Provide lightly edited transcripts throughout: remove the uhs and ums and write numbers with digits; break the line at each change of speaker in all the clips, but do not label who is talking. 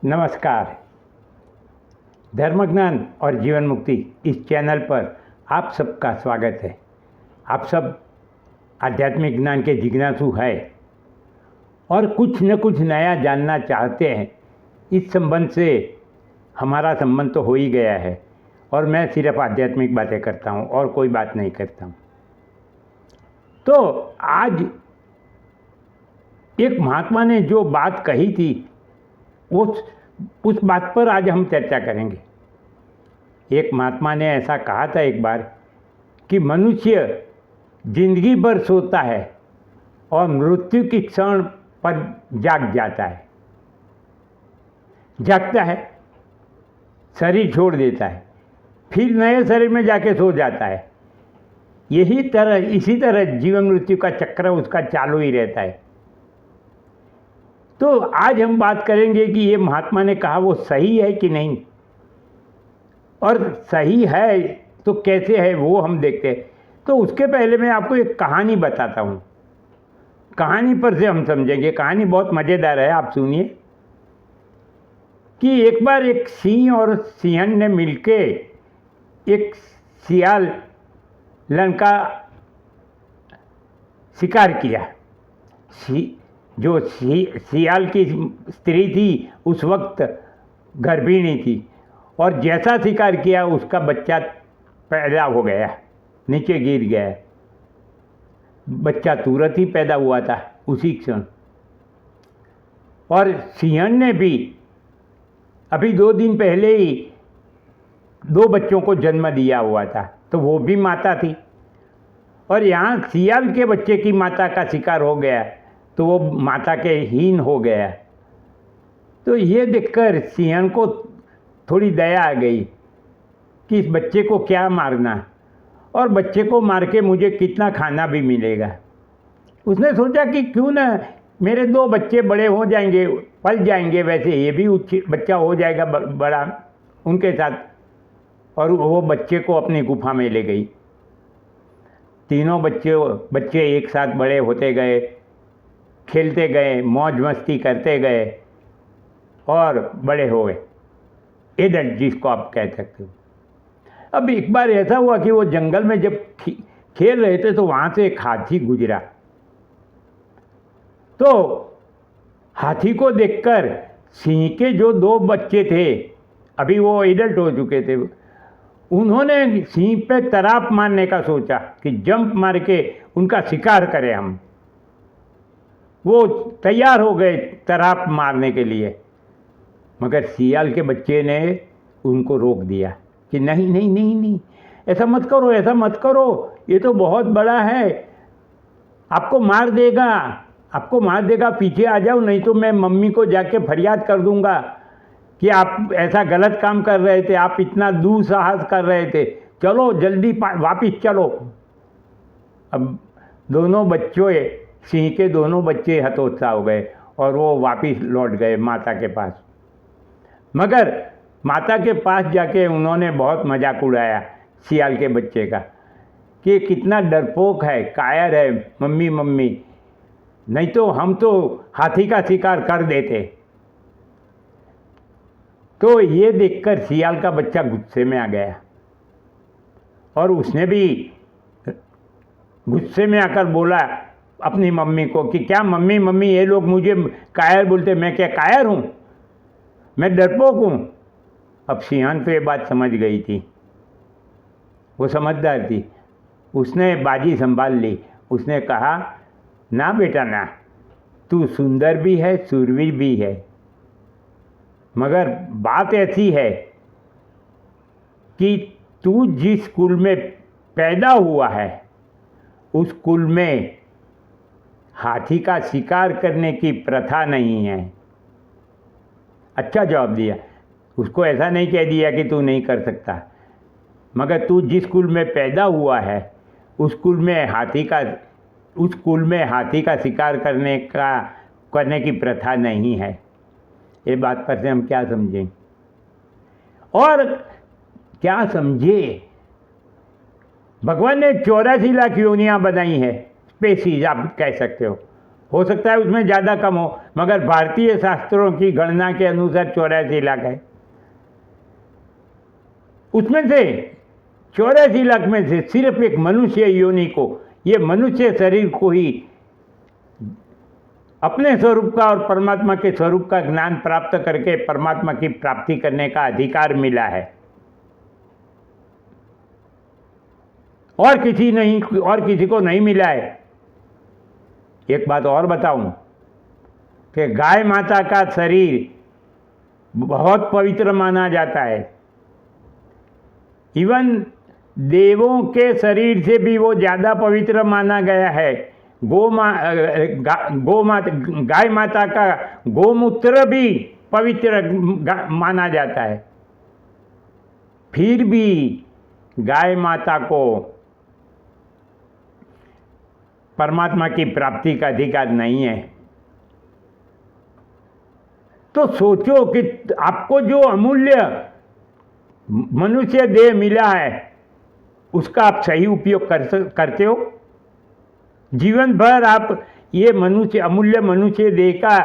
नमस्कार। धर्मज्ञान और जीवन मुक्ति इस चैनल पर आप सबका स्वागत है। आप सब आध्यात्मिक ज्ञान के जिज्ञासु हैं और कुछ न कुछ नया जानना चाहते हैं। इस संबंध से हमारा संबंध तो हो ही गया है और मैं सिर्फ आध्यात्मिक बातें करता हूँ और कोई बात नहीं करता हूँ। तो आज एक महात्मा ने जो बात कही थी उस बात पर आज हम चर्चा करेंगे। एक महात्मा ने ऐसा कहा था एक बार कि मनुष्य जिंदगी भर सोता है और मृत्यु की क्षण पर जाग जाता है, जागता है, शरीर छोड़ देता है, फिर नए शरीर में जाके सो जाता है। इसी तरह जीवन मृत्यु का चक्र उसका चालू ही रहता है। तो आज हम बात करेंगे कि ये महात्मा ने कहा वो सही है कि नहीं, और सही है तो कैसे है वो हम देखते हैं। तो उसके पहले मैं आपको एक कहानी बताता हूँ। कहानी पर से हम समझेंगे। कहानी बहुत मज़ेदार है, आप सुनिए। कि एक बार एक सिंह और सिंहन ने मिलके एक सियालन का शिकार किया। जो सियाल की स्त्री थी उस वक्त गर्भिणी थी और जैसा शिकार किया उसका बच्चा पैदा हो गया, नीचे गिर गया। बच्चा तुरंत ही पैदा हुआ था उसी क्षण। और सिंहन ने भी अभी 2 दिन पहले ही 2 बच्चों को जन्म दिया हुआ था, तो वो भी माता थी। और यहाँ सियाल के बच्चे की माता का शिकार हो गया तो वो माता के हीन हो गया। तो ये देखकर सिंहन को थोड़ी दया आ गई कि इस बच्चे को क्या मारना, और बच्चे को मार के मुझे कितना खाना भी मिलेगा। उसने सोचा कि क्यों ना मेरे 2 बच्चे बड़े हो जाएंगे, पल जाएंगे, वैसे ये भी बच्चा हो जाएगा बड़ा उनके साथ। और वो बच्चे को अपनी गुफा में ले गई। तीनों बच्चे एक साथ बड़े होते गए, खेलते गए, मौज मस्ती करते गए और बड़े हो गए, एडल्ट जिसको आप कह सकते हो। अब एक बार ऐसा हुआ कि वो जंगल में जब खेल रहे थे तो वहाँ से एक हाथी गुजरा। तो हाथी को देखकर सिंह के जो 2 बच्चे थे, अभी वो एडल्ट हो चुके थे, उन्होंने सिंह पे तराप मारने का सोचा कि जंप मार के उनका शिकार करें हम। वो तैयार हो गए तराप मारने के लिए, मगर सियाल के बच्चे ने उनको रोक दिया कि नहीं नहीं नहीं नहीं, ऐसा मत करो, ऐसा मत करो, ये तो बहुत बड़ा है, आपको मार देगा, आपको मार देगा, पीछे आ जाओ, नहीं तो मैं मम्मी को जाके फरियाद कर दूंगा कि आप ऐसा गलत काम कर रहे थे, आप इतना दुस्साहस कर रहे थे, चलो जल्दी वापिस चलो। अब दोनों बच्चों, सिंह के दोनों बच्चे हतोत्साह हो गए और वो वापिस लौट गए माता के पास। मगर माता के पास जाके उन्होंने बहुत मजाक उड़ाया सियाल के बच्चे का कि कितना डरपोक है, कायर है मम्मी मम्मी, नहीं तो हम तो हाथी का शिकार कर देते। तो ये देखकर सियाल का बच्चा गुस्से में आ गया और उसने भी गुस्से में आकर बोला अपनी मम्मी को कि क्या मम्मी मम्मी ये लोग मुझे कायर बोलते, मैं क्या कायर हूँ, मैं डरपोक हूँ। अब सिंहन तो ये बात समझ गई थी, वो समझदार थी, उसने बाजी संभाल ली। उसने कहा ना बेटा ना, तू सुंदर भी है, शूरवीर भी है, मगर बात ऐसी है कि तू जिस कुल में पैदा हुआ है उस कुल में हाथी का शिकार करने की प्रथा नहीं है। अच्छा जवाब दिया। उसको ऐसा नहीं कह दिया कि तू नहीं कर सकता, मगर तू जिस कुल में पैदा हुआ है उस कुल में हाथी का शिकार करने की प्रथा नहीं है। ये बात पर से हम क्या समझें और क्या समझे। भगवान ने 84 लाख योनियाँ बनाई है, स्पेसीज आप कह सकते हो, हो सकता है उसमें ज़्यादा कम हो, मगर भारतीय शास्त्रों की गणना के अनुसार 84 लाख है। उसमें से 84 लाख में से सिर्फ एक मनुष्य योनि को, ये मनुष्य शरीर को ही अपने स्वरूप का और परमात्मा के स्वरूप का ज्ञान प्राप्त करके परमात्मा की प्राप्ति करने का अधिकार मिला है। और किसी को नहीं मिला है। एक बात और बताऊं कि गाय माता का शरीर बहुत पवित्र माना जाता है। इवन देवों के शरीर से भी वो ज़्यादा पवित्र माना गया है। गाय माता का गोमूत्र भी पवित्र माना जाता है। फिर भी गाय माता को परमात्मा की प्राप्ति का अधिकार नहीं है। तो सोचो कि आपको जो अमूल्य मनुष्य देह मिला है उसका आप सही उपयोग करते हो? जीवन भर आप ये अमूल्य मनुष्य देह का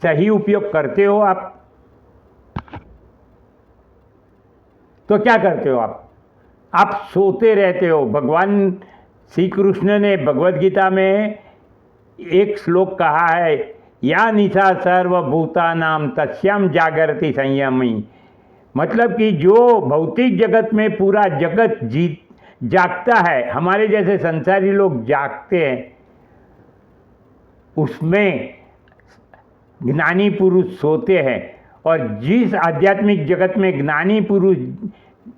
सही उपयोग करते हो आप? तो क्या करते हो आप सोते रहते हो। भगवान श्री कृष्ण ने भगवद गीता में एक श्लोक कहा है, या निशा सर्वभूतानां तस्याम जागृति संयमी। मतलब कि जो भौतिक जगत में पूरा जगत जागता है, हमारे जैसे संसारी लोग जागते हैं, उसमें ज्ञानी पुरुष सोते हैं। और जिस आध्यात्मिक जगत में ज्ञानी पुरुष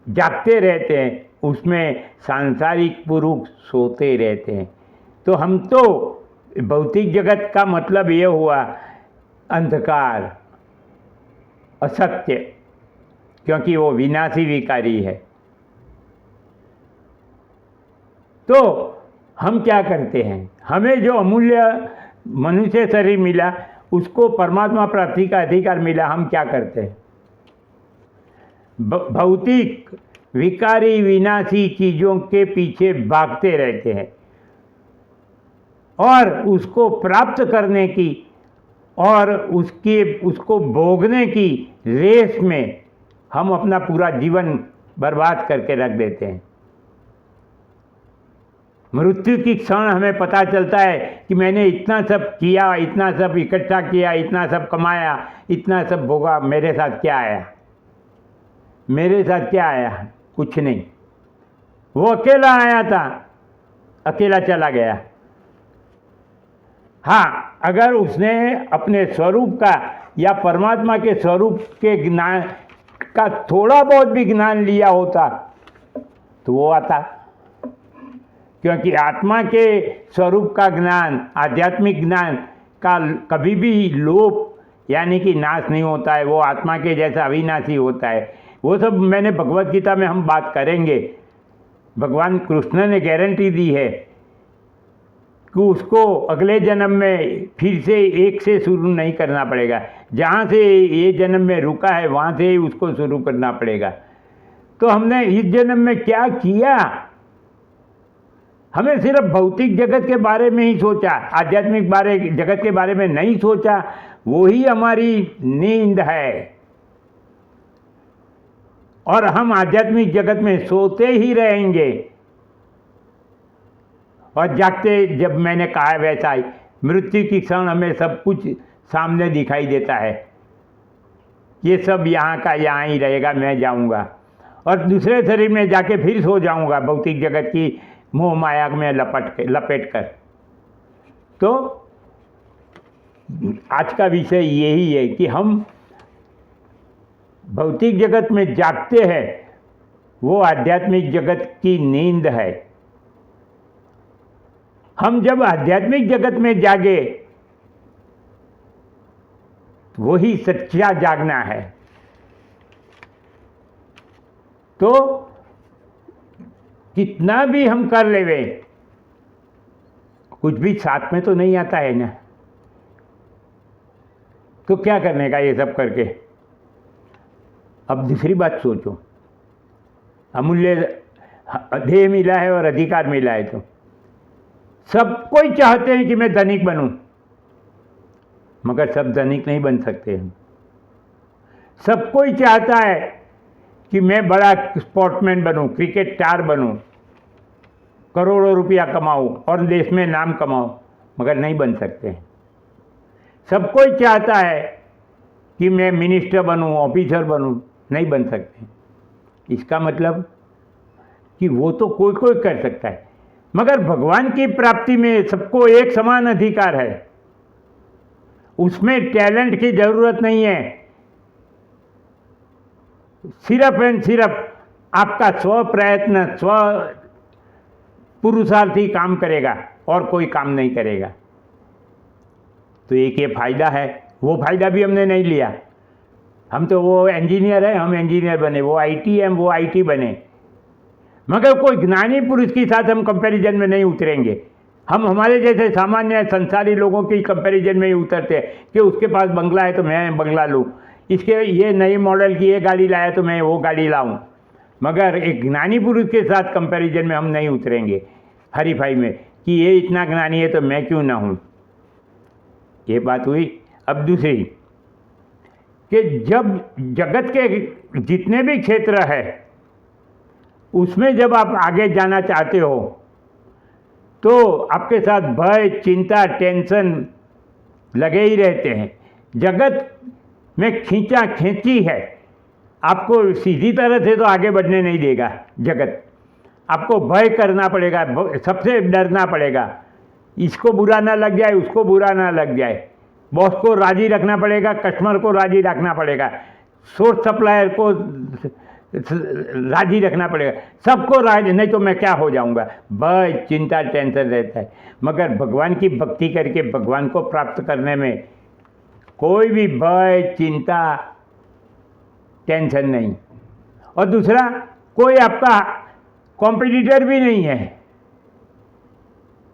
जागते रहते हैं उसमें सांसारिक पुरुष सोते रहते हैं। तो हम तो भौतिक जगत का मतलब ये हुआ अंधकार, असत्य, क्योंकि वो विनाशी विकारी है। तो हम क्या करते हैं? हमें जो अमूल्य मनुष्य शरीर मिला, उसको परमात्मा प्राप्ति का अधिकार मिला, हम क्या करते हैं? भौतिक विकारी विनाशी चीज़ों के पीछे भागते रहते हैं और उसको प्राप्त करने की और उसको भोगने की रेस में हम अपना पूरा जीवन बर्बाद करके रख देते हैं। मृत्यु की क्षण हमें पता चलता है कि मैंने इतना सब किया, इतना सब इकट्ठा किया, इतना सब कमाया, इतना सब भोगा, मेरे साथ क्या आया? मेरे साथ क्या आया? कुछ नहीं। वो अकेला आया था, अकेला चला गया। हाँ, अगर उसने अपने स्वरूप का या परमात्मा के स्वरूप के ज्ञान का थोड़ा बहुत भी ज्ञान लिया होता तो वो आता, क्योंकि आत्मा के स्वरूप का ज्ञान, आध्यात्मिक ज्ञान का कभी भी लोप यानी कि नाश नहीं होता है। वो आत्मा के जैसा अविनाशी होता है। वो सब मैंने भगवद गीता में हम बात करेंगे। भगवान कृष्ण ने गारंटी दी है कि उसको अगले जन्म में फिर से एक से शुरू नहीं करना पड़ेगा। जहाँ से ये जन्म में रुका है वहाँ से ही उसको शुरू करना पड़ेगा। तो हमने इस जन्म में क्या किया? हमें सिर्फ भौतिक जगत के बारे में ही सोचा, आध्यात्मिक जगत के बारे में नहीं सोचा। वही हमारी नींद है और हम आध्यात्मिक जगत में सोते ही रहेंगे और जागते, जब मैंने कहा वैसा ही मृत्यु की क्षण हमें सब कुछ सामने दिखाई देता है। ये सब यहाँ का यहाँ ही रहेगा, मैं जाऊँगा और दूसरे शरीर में जाके फिर सो जाऊँगा भौतिक जगत की मोह माया में लपेट कर। तो आज का विषय यही है कि हम भौतिक जगत में जागते हैं, वो आध्यात्मिक जगत की नींद है। हम जब आध्यात्मिक जगत में जागे वही सच्चा जागना है। तो कितना भी हम कर लेवे, कुछ भी साथ में तो नहीं आता है ना। तो क्या करने का ये सब करके? अब दूसरी बात सोचो, अमूल्य देह मिला है और अधिकार मिला है, तो सब कोई चाहते हैं कि मैं धनिक बनूं, मगर सब धनिक नहीं बन सकते हैं। सब कोई चाहता है कि मैं बड़ा स्पोर्ट्समैन बनूं, क्रिकेट स्टार बनूं, करोड़ों रुपया कमाऊं और देश में नाम कमाऊं, मगर नहीं बन सकते हैं। सब कोई चाहता है कि मैं मिनिस्टर बनूं, ऑफिसर बनूं, नहीं बन सकते। इसका मतलब कि वो तो कोई कोई कर सकता है, मगर भगवान की प्राप्ति में सबको एक समान अधिकार है। उसमें टैलेंट की जरूरत नहीं है, सिर्फ एंड सिर्फ आपका स्व प्रयत्न, स्व पुरुषार्थी काम करेगा और कोई काम नहीं करेगा। तो एक ये फायदा है, वो फायदा भी हमने नहीं लिया। हम तो वो इंजीनियर है, हम इंजीनियर बने, वो आईटी है, वो आईटी बने, मगर कोई ज्ञानी पुरुष के साथ हम कंपैरिजन में नहीं उतरेंगे। हम हमारे जैसे सामान्य संसारी लोगों की कंपैरिजन में ही उतरते हैं कि उसके पास बंगला है तो मैं बंगला लूँ, इसके ये नई मॉडल की ये गाड़ी लाया तो मैं वो गाड़ी लाऊं, मगर एक ज्ञानी पुरुष के साथ कंपैरिजन में हम नहीं उतरेंगे हरीफाई में कि ये इतना ज्ञानी है तो मैं क्यों ना हूँ। ये बात हुई। अब दूसरी कि जब जगत के जितने भी क्षेत्र है उसमें जब आप आगे जाना चाहते हो तो आपके साथ भय, चिंता, टेंशन लगे ही रहते हैं। जगत में खींचा खींची है, आपको सीधी तरह से तो आगे बढ़ने नहीं देगा। जगत आपको भय करना पड़ेगा, सबसे डरना पड़ेगा, इसको बुरा ना लग जाए, उसको बुरा ना लग जाए, बॉस को राजी रखना पड़ेगा, कस्टमर को राजी रखना पड़ेगा, सोर्स सप्लायर को राजी रखना पड़ेगा, सबको राजी, नहीं तो मैं क्या हो जाऊंगा। भय, चिंता, टेंशन रहता है। मगर भगवान की भक्ति करके भगवान को प्राप्त करने में कोई भी भय, चिंता, टेंशन नहीं। और दूसरा, कोई आपका कॉम्पिटिटर भी नहीं है।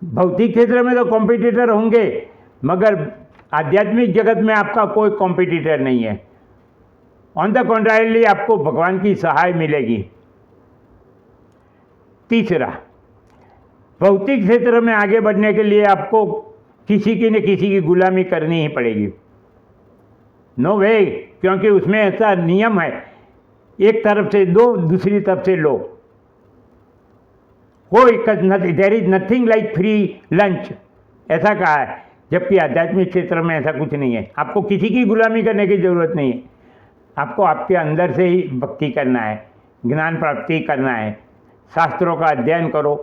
भौतिक क्षेत्र में तो कॉम्पिटिटर होंगे, मगर आध्यात्मिक जगत में आपका कोई कॉम्पिटिटर नहीं है। ऑन द कॉन्ट्रारी आपको भगवान की सहाय मिलेगी। तीसरा, भौतिक क्षेत्र में आगे बढ़ने के लिए आपको किसी की न किसी की गुलामी करनी ही पड़ेगी। नो वे, क्योंकि उसमें ऐसा नियम है, एक तरफ से दो, दूसरी तरफ से लो। कोई there is nothing like free lunch, ऐसा कहा है, जबकि आध्यात्मिक क्षेत्र में ऐसा कुछ नहीं है। आपको किसी की गुलामी करने की जरूरत नहीं है। आपको आपके अंदर से ही भक्ति करना है, ज्ञान प्राप्ति करना है, शास्त्रों का अध्ययन करो,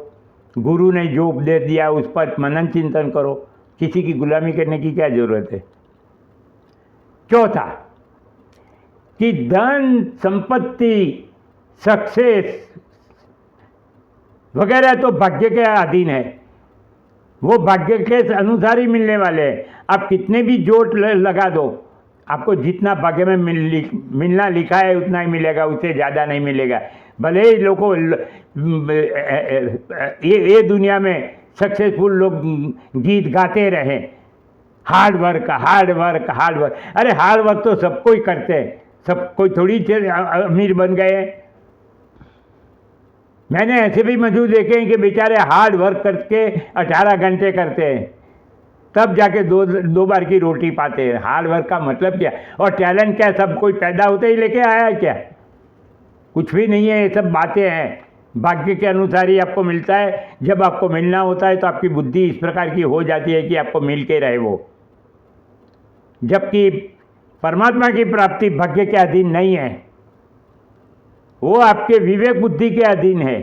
गुरु ने जो उपदेश दिया उस पर मनन चिंतन करो। किसी की गुलामी करने की क्या जरूरत है। चौथा, कि धन, संपत्ति, सक्सेस वगैरह तो भाग्य के अधीन है, वो भाग्य के अनुसार ही मिलने वाले हैं। आप कितने भी जोड़ लगा दो, आपको जितना भाग्य में मिलना लिखा है उतना ही मिलेगा, उससे ज़्यादा नहीं मिलेगा। भले ही लोगों ये दुनिया में सक्सेसफुल लोग गीत गाते रहें, hard work hard work hard work. अरे हार्ड वर्क तो सब कोई करते हैं, सब कोई थोड़ी अमीर बन गए हैं। मैंने ऐसे भी मजदूर देखे हैं कि बेचारे हार्ड वर्क करके 18 घंटे करते हैं, तब जाके दो बार की रोटी पाते हैं। हार्ड वर्क का मतलब क्या? और टैलेंट क्या सब कोई पैदा होते ही लेके आया क्या? कुछ भी नहीं है, ये सब बातें हैं। भाग्य के अनुसार ही आपको मिलता है। जब आपको मिलना होता है तो आपकी बुद्धि इस प्रकार की हो जाती है कि आपको मिल के रहे वो। जबकि परमात्मा की प्राप्ति भाग्य के अधीन नहीं है, वो आपके विवेक बुद्धि के अधीन है,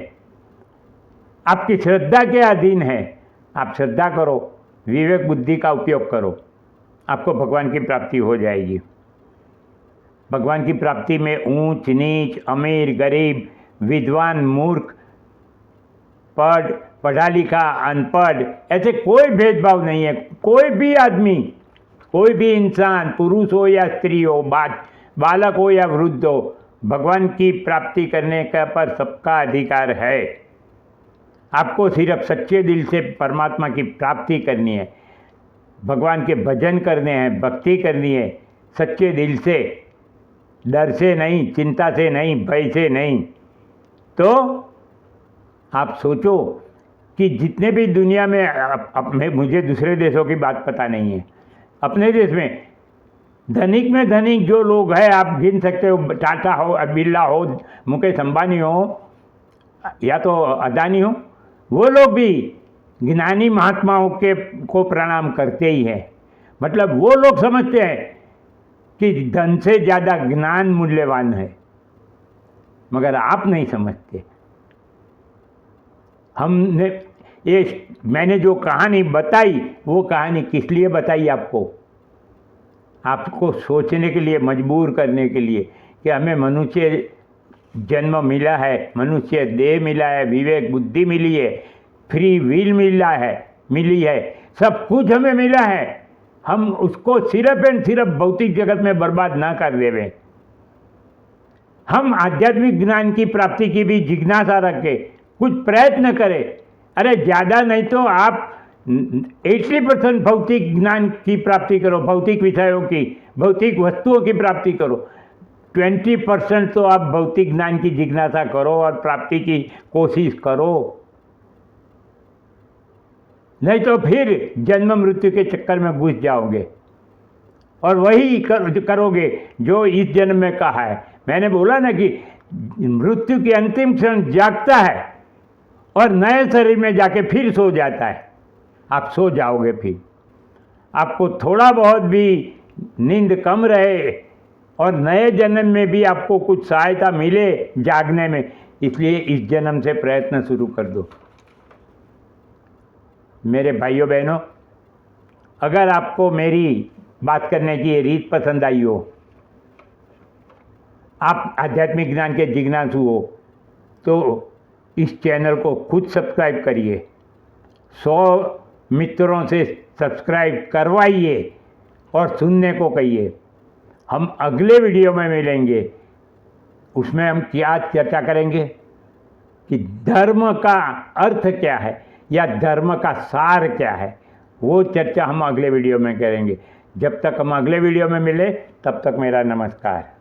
आपकी श्रद्धा के अधीन है। आप श्रद्धा करो, विवेक बुद्धि का उपयोग करो, आपको भगवान की प्राप्ति हो जाएगी। भगवान की प्राप्ति में ऊंच नीच, अमीर गरीब, विद्वान मूर्ख, पढ़ा लिखा अनपढ़, ऐसे कोई भेदभाव नहीं है। कोई भी आदमी, कोई भी इंसान, पुरुष हो या स्त्री हो, बालक हो या वृद्ध हो, भगवान की प्राप्ति करने का पर सबका अधिकार है। आपको सिर्फ सच्चे दिल से परमात्मा की प्राप्ति करनी है, भगवान के भजन करने हैं, भक्ति करनी है सच्चे दिल से, डर से नहीं, चिंता से नहीं, भय से नहीं। तो आप सोचो कि जितने भी दुनिया में मुझे दूसरे देशों की बात पता नहीं है, अपने देश में धनिक में धनिक जो लोग हैं, आप गिन सकते हो, टाटा हो, बिरला हो, मुकेश अंबानी हो, या तो अदानी हो, वो लोग भी ज्ञानी महात्माओं के को प्रणाम करते ही हैं। मतलब वो लोग समझते हैं कि धन से ज़्यादा ज्ञान मूल्यवान है, मगर आप नहीं समझते। हमने मैंने जो कहानी बताई, वो कहानी किस लिए बताई आपको? आपको सोचने के लिए, मजबूर करने के लिए कि हमें मनुष्य जन्म मिला है, मनुष्य देह मिला है, विवेक बुद्धि मिली है, फ्री विल मिली है, सब कुछ हमें मिला है। हम उसको सिर्फ एंड सिर्फ भौतिक जगत में बर्बाद ना कर देवें। हम आध्यात्मिक ज्ञान की प्राप्ति की भी जिज्ञासा रखें, कुछ प्रयत्न करें। अरे ज़्यादा नहीं तो आप 80% भौतिक ज्ञान की प्राप्ति करो, भौतिक विषयों की, भौतिक वस्तुओं की प्राप्ति करो। 20% तो आप भौतिक ज्ञान की जिज्ञासा करो और प्राप्ति की कोशिश करो। नहीं तो फिर जन्म मृत्यु के चक्कर में घुस जाओगे और वही करोगे जो इस जन्म में कहा है। मैंने बोला ना कि मृत्यु की अंतिम क्षण जागता है और नए शरीर में जाके फिर सो जाता है। आप सो जाओगे, फिर आपको थोड़ा बहुत भी नींद कम रहे और नए जन्म में भी आपको कुछ सहायता मिले जागने में, इसलिए इस जन्म से प्रयत्न शुरू कर दो। मेरे भाइयों बहनों, अगर आपको मेरी बात करने की ये रीत पसंद आई हो, आप आध्यात्मिक ज्ञान के जिज्ञासु हो, तो इस चैनल को खुद सब्सक्राइब करिए, 100 मित्रों से सब्सक्राइब करवाइए और सुनने को कहिए। हम अगले वीडियो में मिलेंगे, उसमें हम क्या चर्चा करेंगे कि धर्म का अर्थ क्या है या धर्म का सार क्या है, वो चर्चा हम अगले वीडियो में करेंगे। जब तक हम अगले वीडियो में मिले, तब तक मेरा नमस्कार।